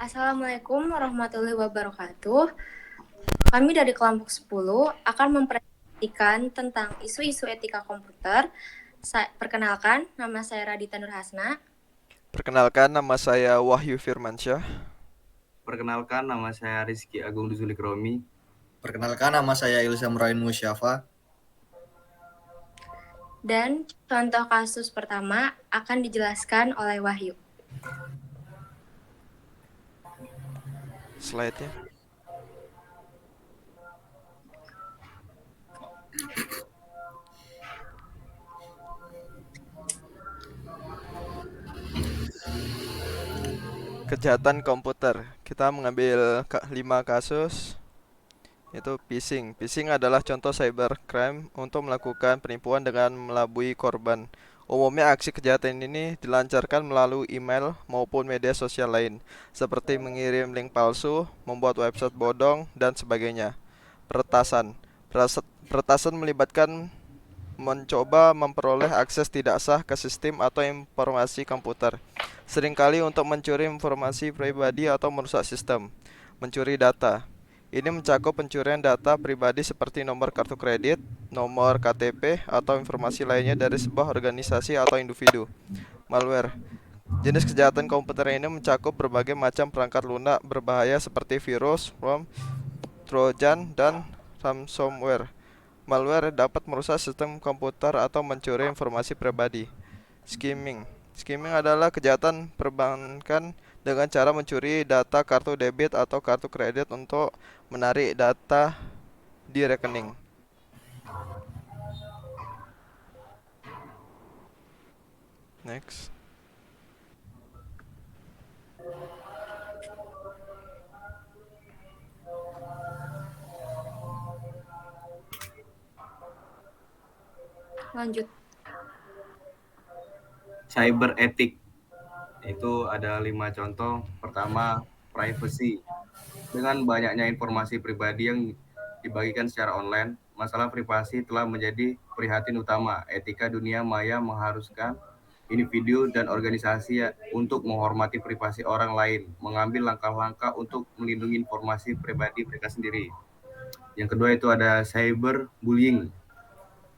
Assalamualaikum warahmatullahi wabarakatuh. Kami dari kelompok 10 akan mempresentasikan tentang isu-isu etika komputer. Perkenalkan, nama saya Radita Nurhasna. Perkenalkan, nama saya Wahyu Firmansyah. Perkenalkan, nama saya Rizky Agung Duzulik Romi. Perkenalkan, nama saya Ilsa Murain Musyafa. Dan contoh kasus pertama akan dijelaskan oleh Wahyu. Slide-nya. Kejahatan komputer. Kita mengambil 5 kasus, yaitu phishing. Phishing adalah contoh cybercrime untuk melakukan penipuan dengan melabui korban. Umumnya aksi kejahatan ini dilancarkan melalui email maupun media sosial lain, seperti mengirim link palsu, membuat website bodong, dan sebagainya. Peretasan. Peretasan melibatkan mencoba memperoleh akses tidak sah ke sistem atau informasi komputer, seringkali untuk mencuri informasi pribadi atau merusak sistem. Mencuri data. Ini mencakup pencurian data pribadi seperti nomor kartu kredit, nomor KTP, atau informasi lainnya dari sebuah organisasi atau individu. Malware. Jenis kejahatan komputer ini mencakup berbagai macam perangkat lunak berbahaya seperti virus, ROM, Trojan, dan ransomware. Malware dapat merusak sistem komputer atau mencuri informasi pribadi. Skimming. Skimming adalah kejahatan perbankan dengan cara mencuri data kartu debit atau kartu kredit untuk menarik data di rekening. Next. Lanjut. Cyber ethic. Itu ada 5 contoh. Pertama, privacy. Dengan banyaknya informasi pribadi yang dibagikan secara online, masalah privasi telah menjadi prihatin utama. Etika dunia maya mengharuskan individu dan organisasi untuk menghormati privasi orang lain, mengambil langkah-langkah untuk melindungi informasi pribadi mereka sendiri. Yang kedua itu ada cyberbullying.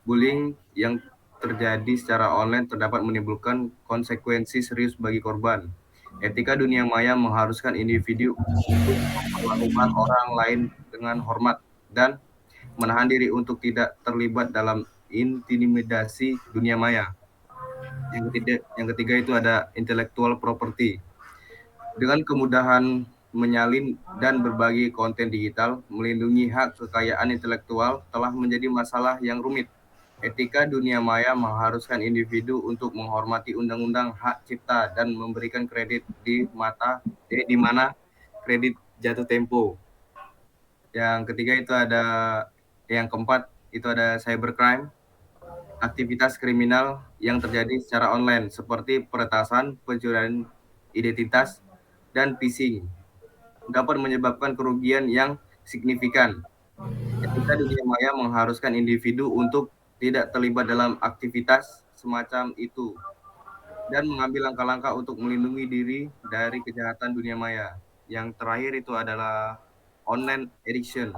Bullying yang terjadi secara online terdapat menimbulkan konsekuensi serius bagi korban. Etika dunia maya mengharuskan individu untuk memperlakukan orang lain dengan hormat dan menahan diri untuk tidak terlibat dalam intimidasi dunia maya. Yang ketiga itu ada intellectual property. Dengan kemudahan menyalin dan berbagi konten digital, melindungi hak kekayaan intelektual telah menjadi masalah yang rumit. Etika dunia maya mengharuskan individu untuk menghormati undang-undang hak cipta dan memberikan kredit di mana kredit jatuh tempo. Yang keempat itu ada cybercrime, aktivitas kriminal yang terjadi secara online seperti peretasan, pencurian identitas, dan phishing dapat menyebabkan kerugian yang signifikan. Etika dunia maya mengharuskan individu untuk tidak terlibat dalam aktivitas semacam itu dan mengambil langkah-langkah untuk melindungi diri dari kejahatan dunia maya. Yang terakhir itu adalah online addiction.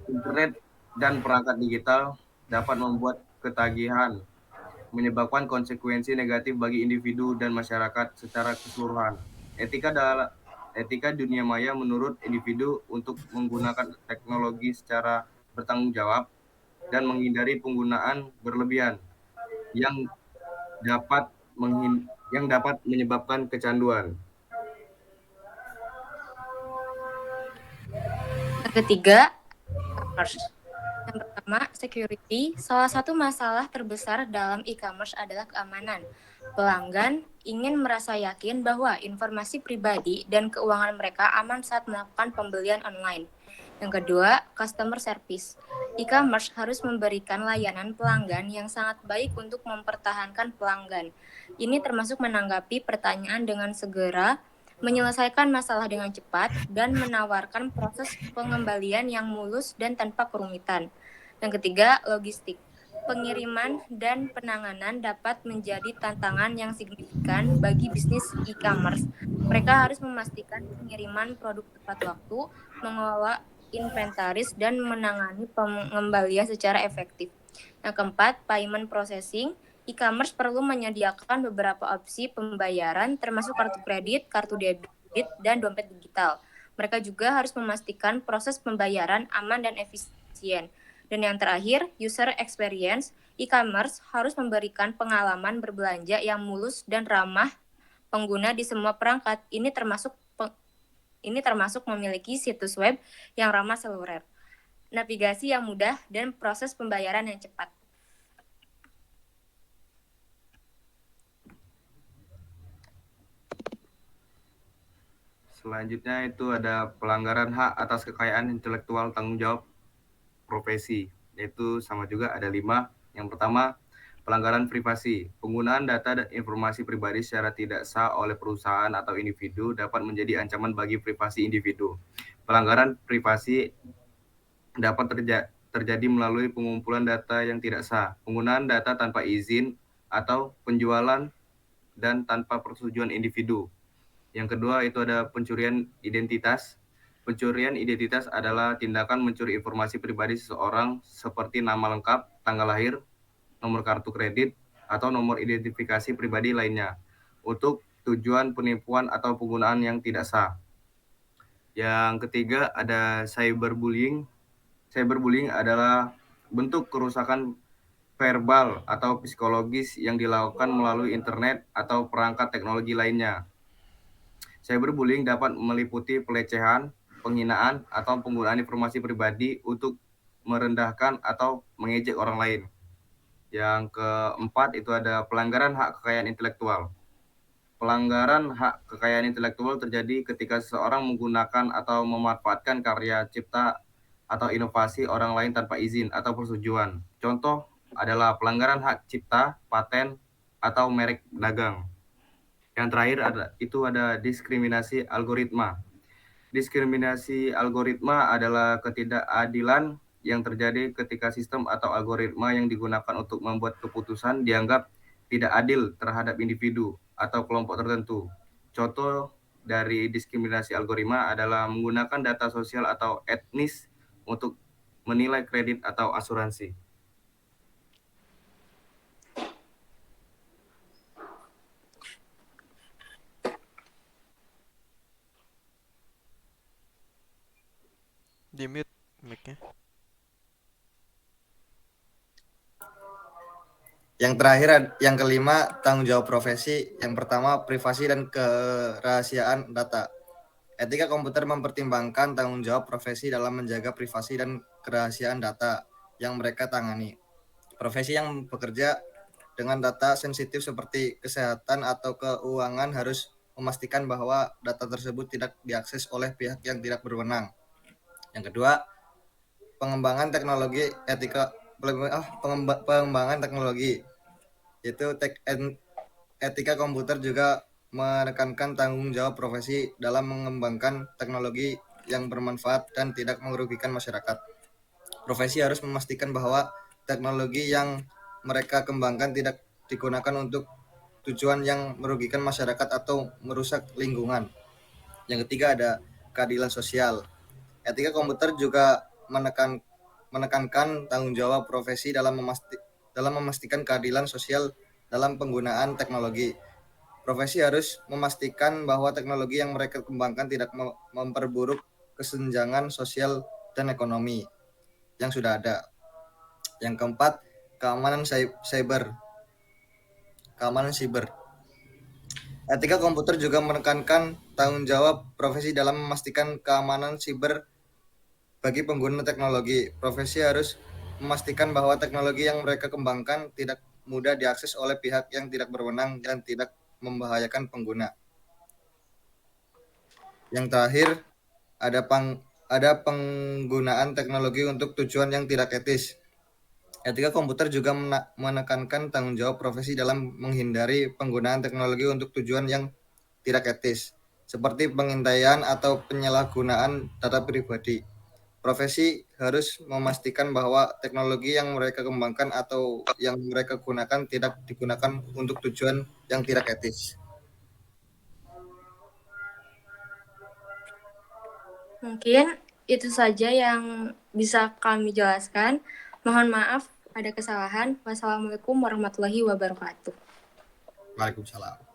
Internet dan perangkat digital dapat membuat ketagihan, menyebabkan konsekuensi negatif bagi individu dan masyarakat secara keseluruhan. Etika dunia maya menurut individu untuk menggunakan teknologi secara bertanggung jawab dan menghindari penggunaan berlebihan yang dapat menyebabkan kecanduan. Yang ketiga, e-commerce. Yang pertama, security. Salah satu masalah terbesar dalam e-commerce adalah keamanan. Pelanggan ingin merasa yakin bahwa informasi pribadi dan keuangan mereka aman saat melakukan pembelian online. Yang kedua, customer service. E-commerce harus memberikan layanan pelanggan yang sangat baik untuk mempertahankan pelanggan. Ini termasuk menanggapi pertanyaan dengan segera, menyelesaikan masalah dengan cepat, dan menawarkan proses pengembalian yang mulus dan tanpa kerumitan. Yang ketiga, logistik. Pengiriman dan penanganan dapat menjadi tantangan yang signifikan bagi bisnis e-commerce. Mereka harus memastikan pengiriman produk tepat waktu, mengelola inventaris, dan menangani pengembalian secara efektif. Yang keempat, payment processing. E-commerce perlu menyediakan beberapa opsi pembayaran, termasuk kartu kredit, kartu debit, dan dompet digital. Mereka juga harus memastikan proses pembayaran aman dan efisien. Dan yang terakhir, user experience. E-commerce harus memberikan pengalaman berbelanja yang mulus dan ramah pengguna di semua perangkat. Ini termasuk memiliki situs web yang ramah seluler, navigasi yang mudah, dan proses pembayaran yang cepat. Selanjutnya itu ada pelanggaran hak atas kekayaan intelektual tanggung jawab profesi, yaitu sama juga ada 5. Yang pertama, pelanggaran privasi. Penggunaan data dan informasi pribadi secara tidak sah oleh perusahaan atau individu dapat menjadi ancaman bagi privasi individu. Pelanggaran privasi dapat terjadi melalui pengumpulan data yang tidak sah, penggunaan data tanpa izin, atau penjualan dan tanpa persetujuan individu. Yang kedua itu ada pencurian identitas. Pencurian identitas adalah tindakan mencuri informasi pribadi seseorang seperti nama lengkap, tanggal lahir, nomor kartu kredit, atau nomor identifikasi pribadi lainnya untuk tujuan penipuan atau penggunaan yang tidak sah. Yang ketiga ada cyberbullying. Cyberbullying adalah bentuk kerusakan verbal atau psikologis yang dilakukan melalui internet atau perangkat teknologi lainnya. Cyberbullying dapat meliputi pelecehan, penghinaan, atau penggunaan informasi pribadi untuk merendahkan atau mengejek orang lain. Yang keempat itu ada pelanggaran hak kekayaan intelektual. Pelanggaran hak kekayaan intelektual terjadi ketika seseorang menggunakan atau memanfaatkan karya cipta atau inovasi orang lain tanpa izin atau persetujuan. Contoh adalah pelanggaran hak cipta, paten, atau merek dagang. Yang terakhir ada diskriminasi algoritma. Diskriminasi algoritma adalah ketidakadilan yang terjadi ketika sistem atau algoritma yang digunakan untuk membuat keputusan dianggap tidak adil terhadap individu atau kelompok tertentu. Contoh dari diskriminasi algoritma adalah menggunakan data sosial atau etnis untuk menilai kredit atau asuransi. Di mute mic-nya. Yang terakhir, yang kelima, tanggung jawab profesi. Yang pertama, privasi dan kerahasiaan data. Etika komputer mempertimbangkan tanggung jawab profesi dalam menjaga privasi dan kerahasiaan data yang mereka tangani. Profesi yang bekerja dengan data sensitif seperti kesehatan atau keuangan harus memastikan bahwa data tersebut tidak diakses oleh pihak yang tidak berwenang. Yang kedua, pengembangan teknologi pengembangan teknologi, yaitu etika komputer juga menekankan tanggung jawab profesi dalam mengembangkan teknologi yang bermanfaat dan tidak merugikan masyarakat. Profesi harus memastikan bahwa teknologi yang mereka kembangkan tidak digunakan untuk tujuan yang merugikan masyarakat atau merusak lingkungan. Yang ketiga ada keadilan sosial. Etika komputer juga menekankan tanggung jawab profesi dalam memastikan keadilan sosial dalam penggunaan teknologi. Profesi harus memastikan bahwa teknologi yang mereka kembangkan tidak memperburuk kesenjangan sosial dan ekonomi yang sudah ada. Yang keempat, keamanan cyber. Keamanan siber. Etika komputer juga menekankan tanggung jawab profesi dalam memastikan keamanan siber bagi pengguna teknologi. Profesi harus memastikan bahwa teknologi yang mereka kembangkan tidak mudah diakses oleh pihak yang tidak berwenang dan tidak membahayakan pengguna. Yang terakhir, ada penggunaan teknologi untuk tujuan yang tidak etis. Etika komputer juga menekankan tanggung jawab profesi dalam menghindari penggunaan teknologi untuk tujuan yang tidak etis, seperti pengintaian atau penyalahgunaan data pribadi. profesi harus memastikan bahwa teknologi yang mereka kembangkan atau yang mereka gunakan tidak digunakan untuk tujuan yang tidak etis. Mungkin itu saja yang bisa kami jelaskan. Mohon maaf ada kesalahan. Wassalamualaikum warahmatullahi wabarakatuh. Waalaikumsalam.